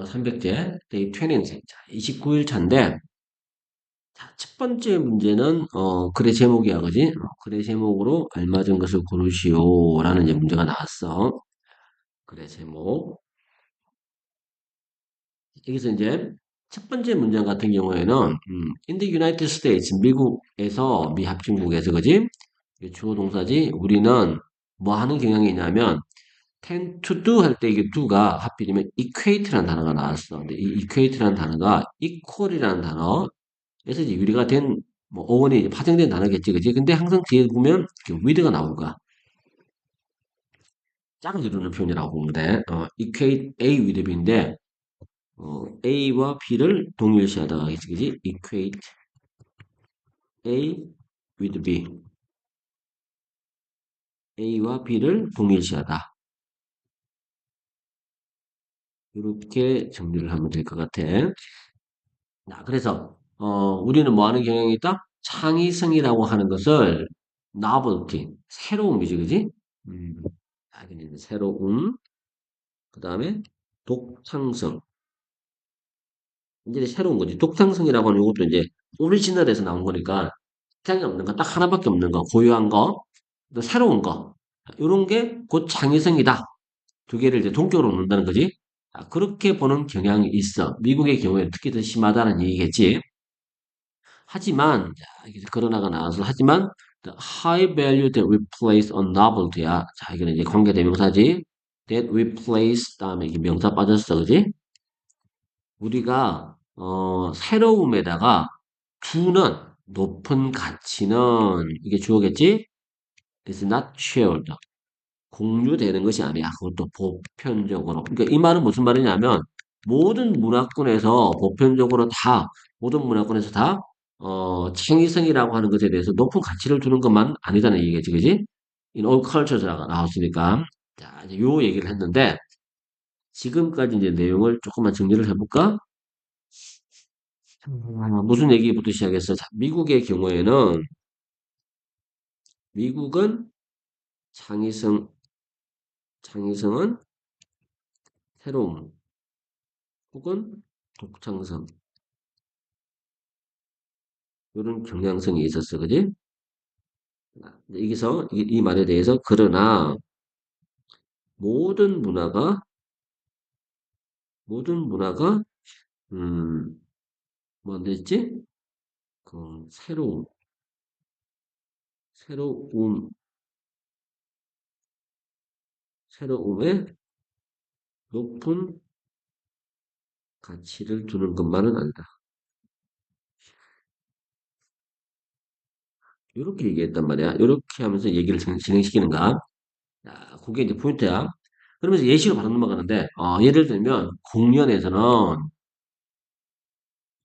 300제, day 20. 자, 29일 차인데, 자, 첫 번째 문제는, 글의 제목이야, 그지? 글의 제목으로 알맞은 것을 고르시오. 라는 이제 문제가 나왔어. 글의 제목. 여기서 이제 첫 번째 문제 같은 경우에는, in the United States, 미국에서, 미 합중국에서, 그지? 이게 주어 동사지? 우리는 뭐 하는 경향이 있냐면, tend to do 할 때 이게 do가 하필이면 equate라는 단어가 나왔어. 근데 이 equate라는 단어가 equal이라는 단어, 그래서 이제 유래가 된, 뭐, 어원이 이제 파생된 단어겠지, 그지? 근데 항상 뒤에 보면, 이렇게 with가 나올 거야. 짝을 이루는 표현이라고 보면 돼. equate A with B인데, A와 B를 동일시하다, 그지? equate A with B. A와 B를 동일시하다. 이렇게 정리를 하면 될 것 같아. 자, 그래서, 우리는 뭐 하는 경향이 있다? 창의성이라고 하는 것을 novelty, 새로움이지, 그지? 음, 이제 새로움. 그 다음에 독창성. 이제 새로운 거지. 독창성이라고 하는 이것도 이제 오리지널에서 나온 거니까 세상에 없는 거, 딱 하나밖에 없는 거, 고유한 거, 또 새로운 거. 이런 게 곧 창의성이다. 두 개를 이제 동격으로 놓는다는 거지. 자, 그렇게 보는 경향이 있어. 미국의 경우에 특히 더 심하다는 얘기겠지. 하지만, 자, 이게 그러나가 나와서, 하지만, the high value that we place on novelty야. 자, 이거는 이제 관계대명사지. that we place, 다음에 이게 명사 빠졌어, 그지? 우리가 새로움에다가 두는 높은 가치는 이게 주어겠지? is not shared. 공유되는 것이 아니야. 그것도 보편적으로. 그러니까 이 말은 무슨 말이냐면 모든 문화권에서 보편적으로 다 모든 문화권에서 다 창의성이라고 하는 것에 대해서 높은 가치를 두는 것만 아니다는 얘기겠지, 그지? In all cultures가 나왔으니까 자 이제 요 얘기를 했는데 지금까지 이제 내용을 조금만 정리를 해볼까? 무슨 얘기부터 시작했어? 자, 미국의 경우에는 미국은 창의성은 새로움 혹은 독창성 이런 경향성이 있었어, 그지? 여기서 이 말에 대해서 그러나 모든 문화가 모든 문화가 뭐였지? 그 새로움 새로움에 높은 가치를 두는 것만은 아니다. 이렇게 얘기했단 말이야. 이렇게 하면서 얘기를 진행시키는가? 자, 그게 이제 포인트야. 그러면서 예시로 바로 넘어가는데, 예를 들면, 공연에서는,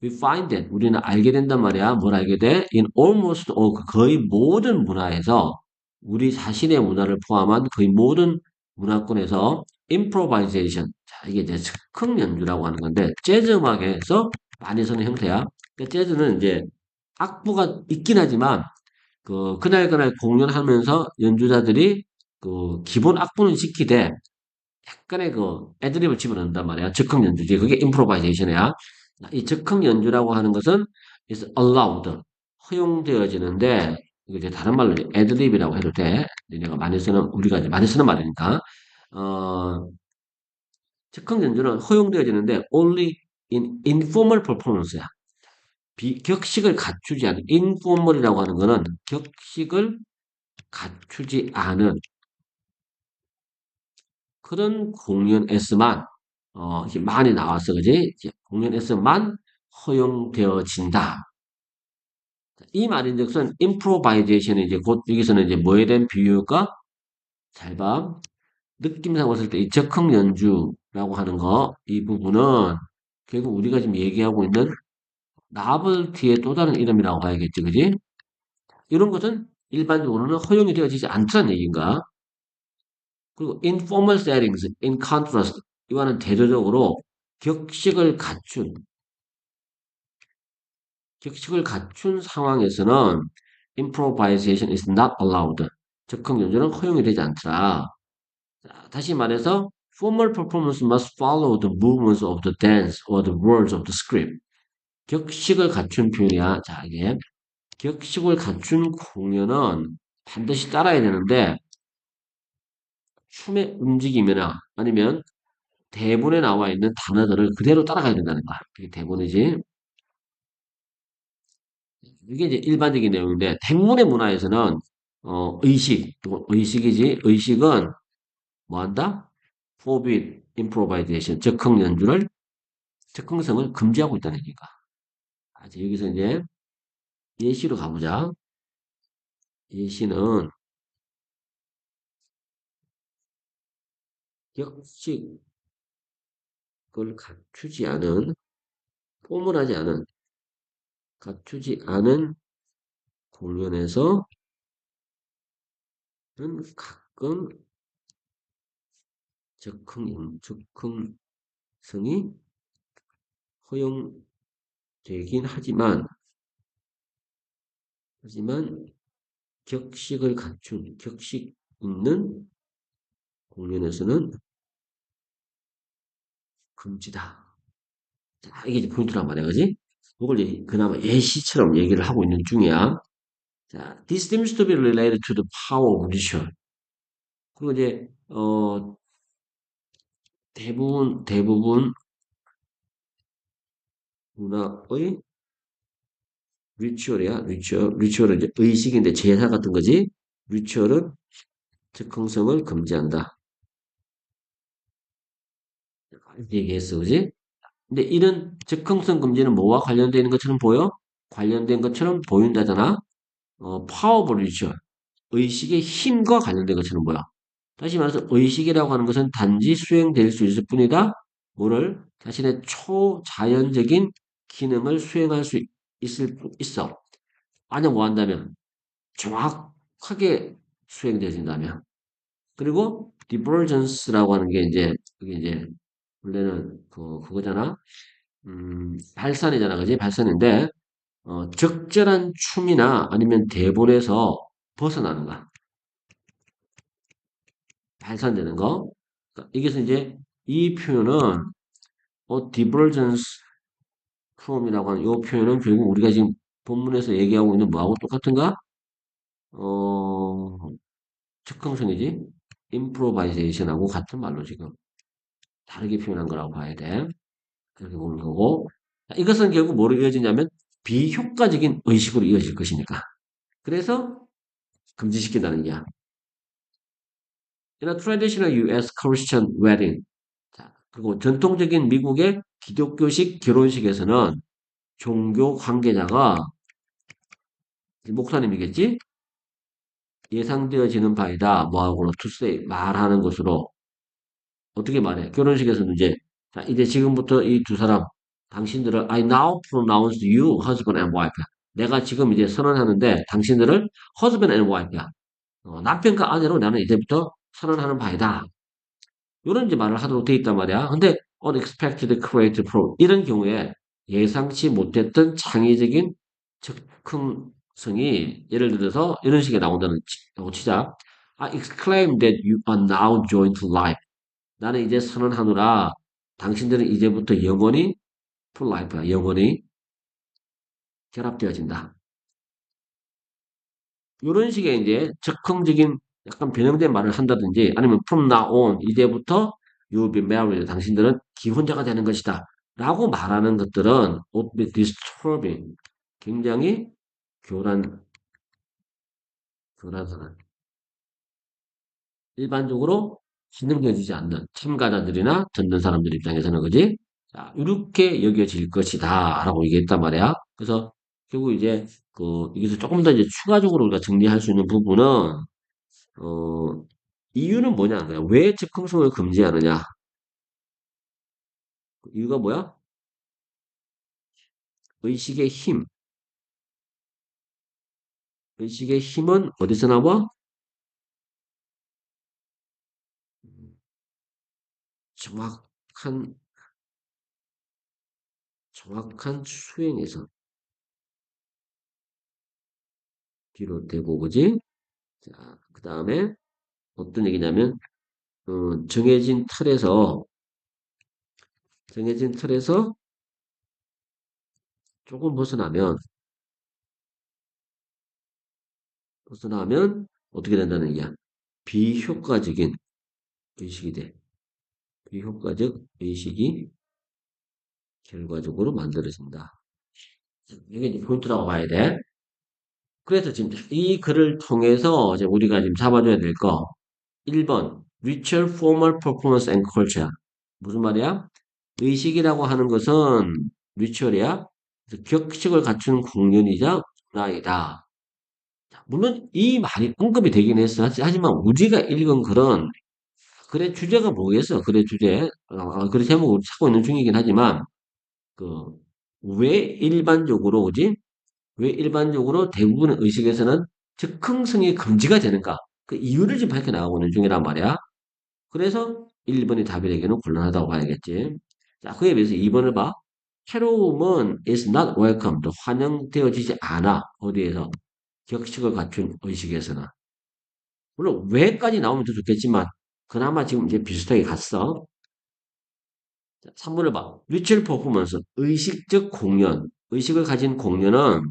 we find that, 우리는 알게 된단 말이야. 뭘 알게 돼? In almost all, 거의 모든 문화에서, 우리 자신의 문화를 포함한 거의 모든 문화권에서, improvisation. 자, 이게 이제 즉흥 연주라고 하는 건데, 재즈 음악에서 많이 쓰는 형태야. 그러니까 재즈는 이제 악보가 있긴 하지만, 그날 공연하면서 연주자들이 기본 악보는 지키되 약간의 애드립을 집어넣는단 말이야. 즉흥 연주지. 그게 improvisation이야. 이 즉흥 연주라고 하는 것은 is allowed. 허용되어지는데 이거 이제 다른 말로 애드립이라고 해도 돼. 내가 많이 쓰는 우리가 이제 많이 쓰는 말이니까. 어, 즉흥 연주는 허용되어지는데 only in informal performance야. 격식을 갖추지 않은 informal이라고 하는 거는 격식을 갖추지 않은 그런 공연에서만 이제 많이 나왔어, 그지? 이제 공연에서만 허용되어진다. 이 말인즉슨 improvisation이 이제 곧 여기서는 이제 뭐에 대한 비유일까? 잘 봐. 느낌상 봤을 때 이 즉흥 연주라고 하는 거, 이 부분은 결국 우리가 지금 얘기하고 있는 나블티의 또 다른 이름이라고 봐야겠지, 그지? 이런 것은 일반적으로는 허용이 되어지지 않다는 얘기인가? 그리고 informal settings, in contrast, 이와는 대조적으로 격식을 갖춘, 격식을 갖춘 상황에서는 improvisation is not allowed. 즉흥 연주는 허용이 되지 않더라. 자, 다시 말해서 Formal performance must follow the movements of the dance or the words of the script. 격식을 갖춘 표현이야. 자, 이게 격식을 갖춘 공연은 반드시 따라야 되는데 춤의 움직임이나 아니면 대본에 나와 있는 단어들을 그대로 따라가야 된다는 거야. 이게 대본이지. 이게 이제 일반적인 내용인데 대부분의 문화에서는 의식, 의식이지. 의식은 뭐 한다? forbid improvisation, 즉흥성을 금지하고 있다는 얘기가. 아, 이제 여기서 이제 예시로 가보자. 예시는 격식을 갖추지 않은, 포멀하지 않은, 갖추지 않은 공연에서는 가끔 즉흥성이 허용되긴 하지만 격식 있는 공연에서는 금지다. 자, 이게 이제 포인트란 말이야, 그지? 이걸 이제 그나마 예시처럼 얘기를 하고 있는 중이야. 자, this seems to be related to the power of ritual. 그리고 이제, 대부분 문화의 리추얼이야, 리추얼. 리추얼은 이제 의식인데 제사 같은 거지. 리추얼은 즉흥성을 금지한다. 이렇게 얘기했어, 그지? 근데 이런 즉흥성 금지는 뭐와 관련되어 있는 것처럼 보여? 관련된 것처럼 보인다잖아. 파워블 리추얼. 의식의 힘과 관련된 것처럼 보여. 다시 말해서 의식이라고 하는 것은 단지 수행될 수 있을 뿐이다. 뭐를? 자신의 초자연적인 기능을 수행할 수 있어. 만약 뭐 한다면? 정확하게 수행되어진다면. 그리고 divergence라고 하는 게 이제, 그게 이제, 원래는 그거잖아. 발산이잖아. 그지? 발산인데, 적절한 춤이나 아니면 대본에서 벗어나는 거야. 발산되는 거. 그러니까 여기서 이제 이 표현은 divergence from이라고 하는 이 표현은 결국 우리가 지금 본문에서 얘기하고 있는 뭐하고 똑같은가? 어, 즉흥성이지? improvisation하고 같은 말로 지금 다르게 표현한 거라고 봐야 돼. 그렇게 보는 거고. 이것은 결국 뭐로 이어지냐면 비효과적인 의식으로 이어질 것이니까. 그래서 금지시킨다는 거야. In a traditional US Christian wedding. 자, 그리고 전통적인 미국의 기독교식 결혼식에서는 종교 관계자가 목사님이겠지? 예상되어지는 바이다. 뭐하고 to say 말하는 것으로 어떻게 말해? 결혼식에서는 이제 지금부터 이 두 사람 당신들을 I now pronounce you husband and wife. 내가 지금 이제 선언하는데 당신들을 husband and wife야. 남편과 아내로 나는 이제부터 선언하는 바이다. 이런 이제 말을 하도록 돼 있단 말이야. 근데 unexpected creative pro 이런 경우에 예상치 못했던 창의적인 즉흥성이 예를 들어서 이런 식의 나온다고 치자. I exclaim that you are now joined to life. 나는 이제 선언하노라. 당신들은 이제부터 영원히 to life야. 영원히 결합되어진다. 이런 식의 이제 즉흥적인 약간 변형된 말을 한다든지 아니면 from now on 이제부터 you'll be married 당신들은 기혼자가 되는 것이다 라고 말하는 것들은 would be disturbing 굉장히 교란 교란스러운 일반적으로 신경되지 않는 참가자들이나 듣는 사람들 입장에서는 그지? 자, 이렇게 여겨질 것이다 라고 얘기했단 말이야. 그래서 결국 이제 여기서 조금 더 이제 추가적으로 우리가 정리할 수 있는 부분은 어, 이유는 뭐냐? 왜 즉흥성을 금지하느냐? 이유가 뭐야? 의식의 힘. 의식의 힘은 어디서 나와? 정확한, 정확한 수행에서 비롯되고, 그지? 자, 그 다음에 어떤 얘기냐면, 정해진 틀에서 조금 벗어나면 어떻게 된다는 얘기야? 비효과적인 의식이 돼. 비효과적 의식이 결과적으로 만들어진다. 이게 이제 포인트라고 봐야 돼. 그래서 지금 이 글을 통해서 이제 우리가 지금 잡아줘야 될 거. 1번, Ritual Formal Performance and Culture. 무슨 말이야? 의식이라고 하는 것은 리추얼이야. 그래서 격식을 갖춘 공연이자 문화이다. 물론 이 말이 언급이 되긴 했어. 하지만 우리가 읽은 글은 글의 주제가 뭐겠어? 글의 주제. 글의 제목을 찾고 있는 중이긴 하지만 그 왜 일반적으로 오지? 왜 일반적으로 대부분의 의식에서는 즉흥성이 금지가 되는가? 그 이유를 지금 밝혀 나가고 있는 중이란 말이야. 그래서 1번이 답이 되기는 곤란하다고 봐야겠지. 자, 그에 비해서 2번을 봐. 새로움은 is not welcomed. 환영되어지지 않아. 어디에서? 격식을 갖춘 의식에서는. 물론 왜까지 나오면 더 좋겠지만 그나마 지금 이제 비슷하게 갔어. 자, 3번을 봐. 리추얼 퍼포먼스. 의식적 공연. 의식을 가진 공연은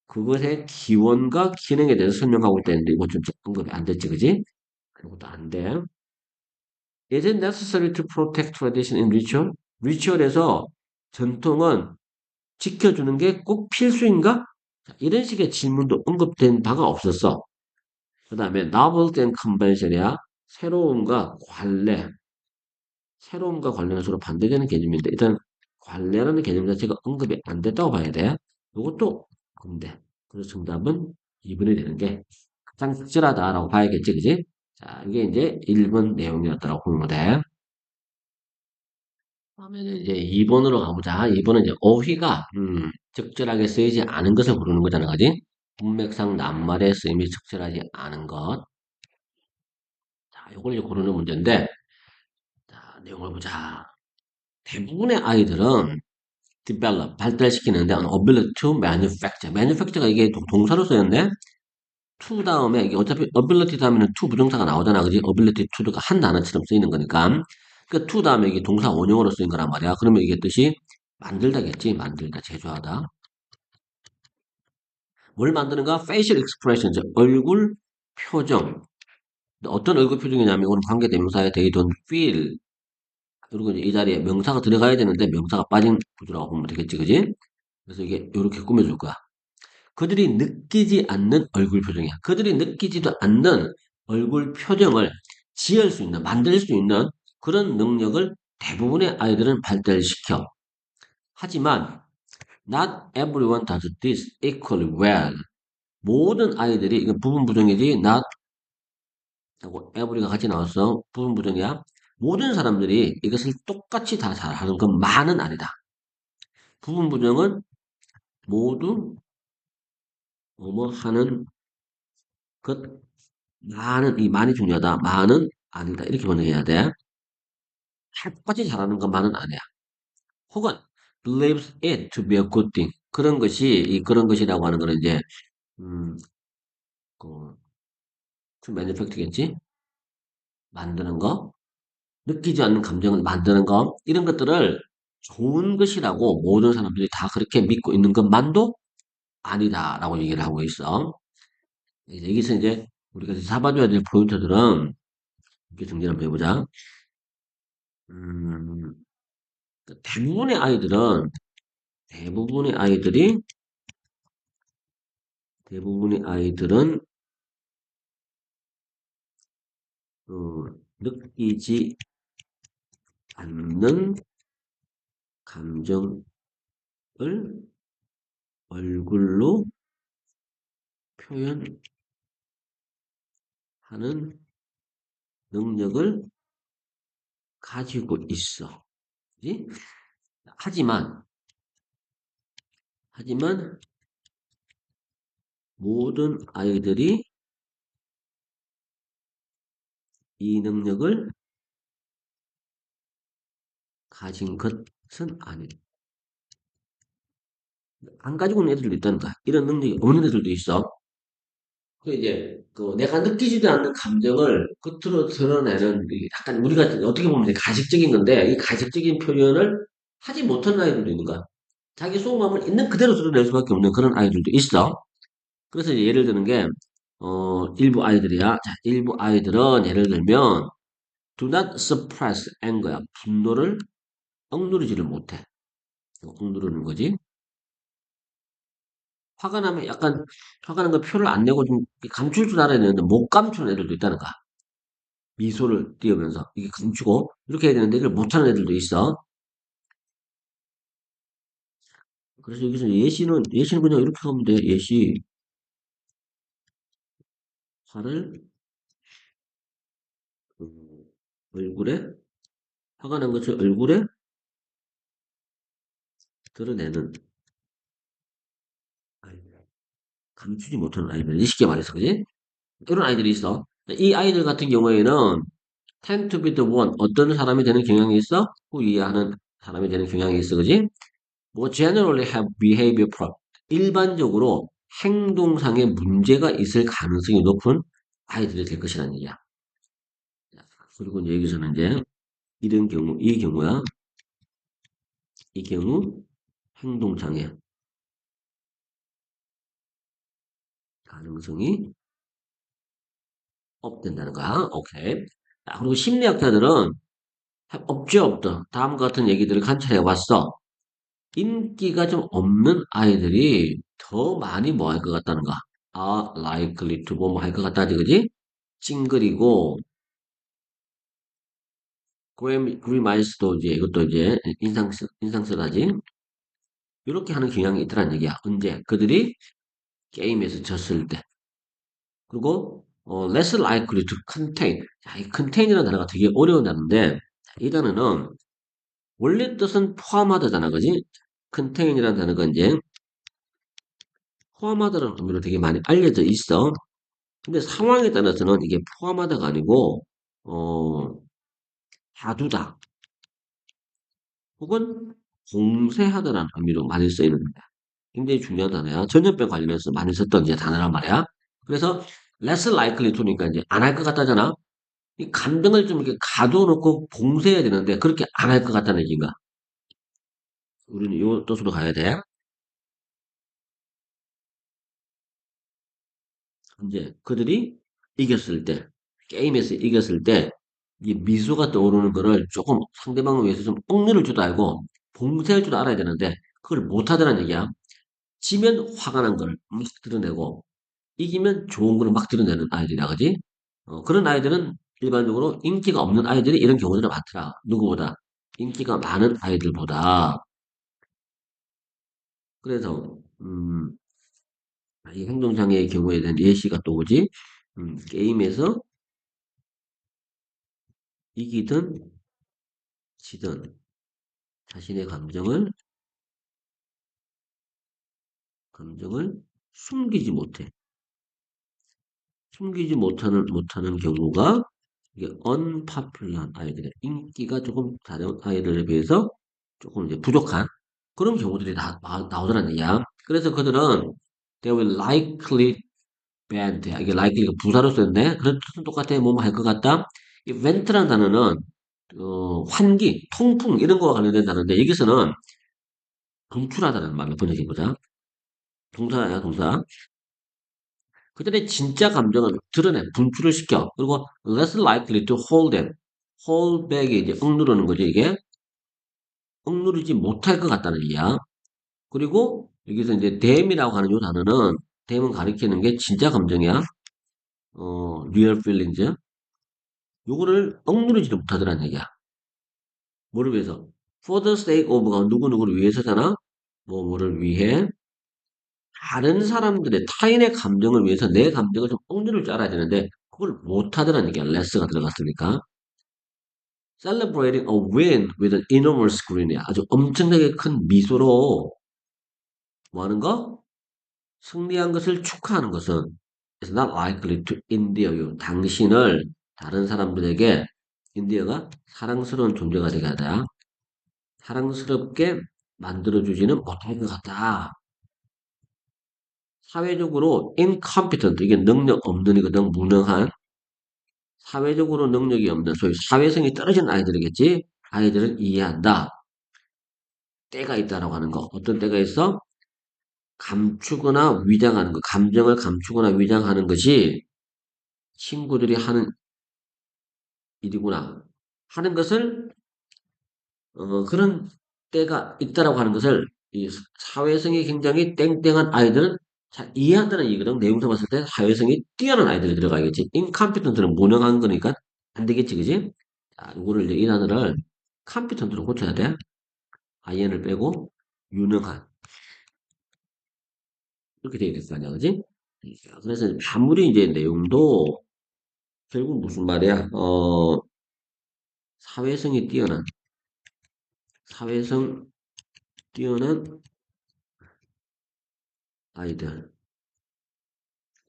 그것의 기원과 기능에 대해서 설명하고 있다는데 이거 좀 언급이 안 됐지, 그지? 그것도 안 돼. Is it necessary to protect tradition in ritual? 리추얼에서 전통은 지켜주는 게 꼭 필수인가? 자, 이런 식의 질문도 언급된 바가 없었어. 그 다음에 novelty and convention이야. 새로움과 관례. 새로움과 관련은 서로 반대되는 개념인데 일단 관례라는 개념 자체가 언급이 안 됐다고 봐야 돼. 이것도 근데 그래서 정답은 2번이 되는 게 가장 적절하다라고 봐야겠지, 그지? 자, 이게 이제 1번 내용이었다고 보면 돼. 다음에는 이제 2번으로 가보자. 2번은 이제 어휘가 적절하게 쓰이지 않은 것을 부르는 거잖아, 그지? 문맥상 낱말의 쓰임이 적절하지 않은 것. 자, 이걸 이제 고르는 문제인데, 자, 내용을 보자. 대부분의 아이들은 develop, 발달시키는데 ability to manufacture. manufacture가 이게 동사로 쓰였네? to 다음에 이게 어차피 ability 다음에는 to 부정사가 나오잖아. 그지? ability to가 한 단어처럼 쓰이는 거니까. 그 to 다음에 이게 동사 원형으로 쓰인 거란 말이야. 그러면 이게 뜻이 만들다겠지. 만들다, 제조하다. 뭘 만드는가? facial expression, 즉 얼굴 표정. 어떤 얼굴 표정이냐면 이거는 관계대명사에 they don't feel. 그리고 이제 이 자리에 명사가 들어가야 되는데 명사가 빠진 구조라고 보면 되겠지, 그지? 그래서 이게 이렇게 꾸며줄 거야. 그들이 느끼지 않는 얼굴 표정이야. 그들이 느끼지도 않는 얼굴 표정을 지을 수 있는, 만들 수 있는 그런 능력을 대부분의 아이들은 발달시켜. 하지만 not everyone does this equally well. 모든 아이들이 이건 부분 부정이지 not 하고 every가 같이 나왔어. 부분 부정이야. 모든 사람들이 이것을 똑같이 다 잘하는 것만은 아니다. 부분 부정은 모두 뭐뭐 하는 것 많은 이 많이 중요하다. 많은 아니다. 이렇게 번역해야 돼. 똑같이 잘하는 것만은 아니야. 혹은 believes it to be a good thing. 그런 것이 이 그런 것이라고 하는 거는 이제 음, 그 to manufacture겠지? 만드는 거, 느끼지 않는 감정을 만드는 거 이런 것들을 좋은 것이라고 모든 사람들이 다 그렇게 믿고 있는 것만도 아니다라고 얘기를 하고 있어. 여기서 이제 우리가 잡아줘야 될 포인트들은 이렇게 정리 한번 해보자. 음, 대부분의 아이들은 대부분의 아이들이 대부분의 아이들은 느끼지 않는 감정을 얼굴로 표현하는 능력을 가지고 있어. 그지? 하지만 하지만 모든 아이들이 이 능력을 가진 것은 아니다. 안 가지고 있는 애들도 있다는 거야. 이런 능력이 없는 애들도 있어. 내가 느끼지도 않는 감정을 겉으로 드러내는 약간 우리가 어떻게 보면 이제 가식적인 건데 이 가식적인 표현을 하지 못하는 아이들도 있는 거야. 자기 속마음을 있는 그대로 드러낼 수밖에 없는 그런 아이들도 있어. 그래서 이제 예를 드는 게 일부 아이들이야. 자, 일부 아이들은 예를 들면 do not suppress anger야. 분노를 억누르지를 못해. 억누르는 거지. 화가 나면 약간 화가 난 거 표를 안 내고 좀 감출 줄 알아야 되는데 못 감추는 애들도 있다는 거야. 미소를 띄우면서 이게 감추고 이렇게 해야 되는데 이걸 못하는 애들도 있어. 그래서 여기서 예시는 그냥 이렇게 하면 돼. 예시 화를 얼굴에 화가 난 것을 얼굴에 드러내는 아이들. 감추지 못하는 아이들. 쉽게 말해서 그지? 이런 아이들이 있어. 이 아이들 같은 경우에는 tend to be the one 어떤 사람이 되는 경향이 있어? 후 이해하는 사람이 되는 경향이 있어. 그지? 뭐 generally have behavior problem. 일반적으로 행동상의 문제가 있을 가능성이 높은 아이들이 될 것이라는 얘기야. 그리고 이제 여기서는 이제 이런 경우, 이 경우야. 이 경우 행동장애 가능성이 없된다는 거야. 오케이. 자, 그리고 심리학자들은 없지 없다. 다음과 같은 얘기들을 관찰해 왔어. 인기가 좀 없는 아이들이 더 많이 뭐 할 것 같다는 거야. are likely to 뭐 할 것 같다지, 그지? 찡그리고 그리마이스도 이제 이것도 이제 인상쓰다지. 이렇게 하는 경향이 있더란 얘기야. 언제? 그들이 게임에서 졌을 때. 그리고 less likely to contain. 자, 이 contain이라는 단어가 되게 어려운 단어인데 이 단어는 원래 뜻은 포함하다잖아, 그지? contain이라는 단어가 이제 포함하다라는 의미로 되게 많이 알려져 있어. 근데 상황에 따라서는 이게 포함하다가 아니고 어, 다두다 혹은 봉쇄하다라는 의미로 많이 쓰이는데 굉장히 중요한 단어야. 전염병 관련해서 많이 썼던 이제 단어란 말이야. 그래서 less likely to니까 이제 안 할 것 같다잖아. 이 감정을 좀 이렇게 가둬놓고 봉쇄해야 되는데 그렇게 안 할 것 같다는 얘기인가? 우리는 이 뜻으로 가야 돼. 이제 그들이 이겼을 때, 게임에서 이겼을 때, 이 미소가 떠오르는 거를 조금 상대방을 위해서 좀 억누를 줄 알고 봉쇄할 줄 알아야 되는데 그걸 못 하더란 얘기야. 지면 화가 난 걸 막 드러내고 이기면 좋은 걸 막 드러내는 아이들이라 그지? 그런 아이들은 일반적으로 인기가 없는 아이들이 이런 경우들이 많더라. 누구보다 인기가 많은 아이들보다. 그래서 이 행동장애의 경우에 대한 예시가 또 오지? 게임에서 이기든 지든 자신의 감정을 숨기지 못해. 숨기지 못하는 경우가 이게 unpopular 아이들의 인기가 조금 다른 아이들에 비해서 조금 이제 부족한 그런 경우들이 나오더란 얘기야. 그래서 그들은 they will likely bad. 이게 likely가 부사로 썼네. 그런 뜻은 똑같아. 뭐뭐 할 것 같다. 이 vent라는 단어는 환기, 통풍 이런 거와 관련된 단어인데 여기서는 분출하다는 말로 번역해보자. 동사야, 동사. 그들의 진짜 감정을 드러내, 분출을 시켜. 그리고 less likely to hold them. hold back이 이제 억누르는 거죠, 이게. 억누르지 못할 것 같다는 얘기야. 그리고 여기서 이제 them이라고 하는 이 단어는 them은 가리키는 게 진짜 감정이야. real feelings. 요거를 억누르지도 못하더란 얘기야. 뭐를 위해서? for the sake of가 누구누구를 위해서잖아? 뭐를 위해? 다른 사람들의 타인의 감정을 위해서 내 감정을 좀 억누를 줄 알아야 되는데 그걸 못하더라는 얘기야. 레스가 들어갔으니까. Celebrating a win with an enormous grin이야. 아주 엄청나게 큰 미소로 뭐 하는 거? 승리한 것을 축하하는 것은 is not likely to endear you. 당신을 다른 사람들에게 endear가 사랑스러운 존재가 되게 하다. 사랑스럽게 만들어주지는 못할 것 같다. 사회적으로 incompetent, 이게 능력 없는 이거든, 무능한. 사회적으로 능력이 없는, 소위 사회성이 떨어진 아이들이겠지? 아이들은 이해한다. 때가 있다라고 하는 거. 어떤 때가 있어? 감추거나 위장하는 것, 감정을 감추거나 위장하는 것이 친구들이 하는 일이구나 하는 것을 그런 때가 있다라고 하는 것을 이 사회성이 굉장히 땡땡한 아이들은 잘 이해한다는 얘기거든. 내용상 봤을 때 사회성이 뛰어난 아이들이 들어가겠지. 인컴피턴트는 무능한 거니까 안 되겠지, 그지? 자, 이거를 이제 이 단어를 컴피턴트로 고쳐야 돼. IN을 빼고 유능한 이렇게 되겠을 거 아니야, 그지? 자, 그래서 아무리 이제 내용도 결국 무슨 말이야? 사회성이 뛰어난, 사회성 뛰어난 아이들.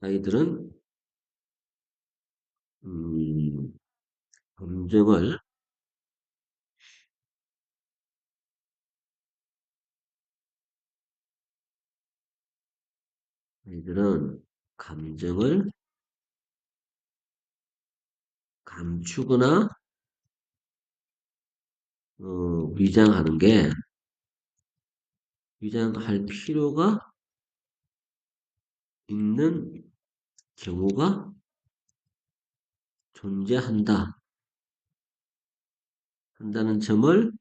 아이들은, 음, 감정을, 아이들은 감정을 감추거나, 위장하는 게, 위장할 필요가 있는 경우가 존재한다. 한다는 점을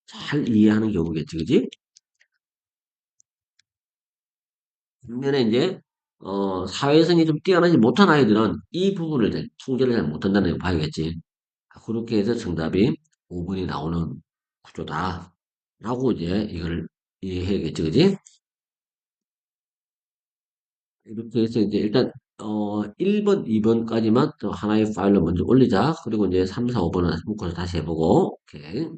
잘 이해하는 경우겠지, 그지? 반면에 이제, 사회성이 좀 뛰어나지 못한 아이들은 이 부분을 통제를 잘 못한다는 걸 봐야겠지. 그렇게 해서 정답이 5번이 나오는 구조다. 라고 이제 이걸 이해해야겠지, 그지? 이렇게 해서 이제 일단, 1번, 2번까지만 또 하나의 파일로 먼저 올리자. 그리고 이제 3, 4, 5번은 묶어서 다시 해보고, 오케이.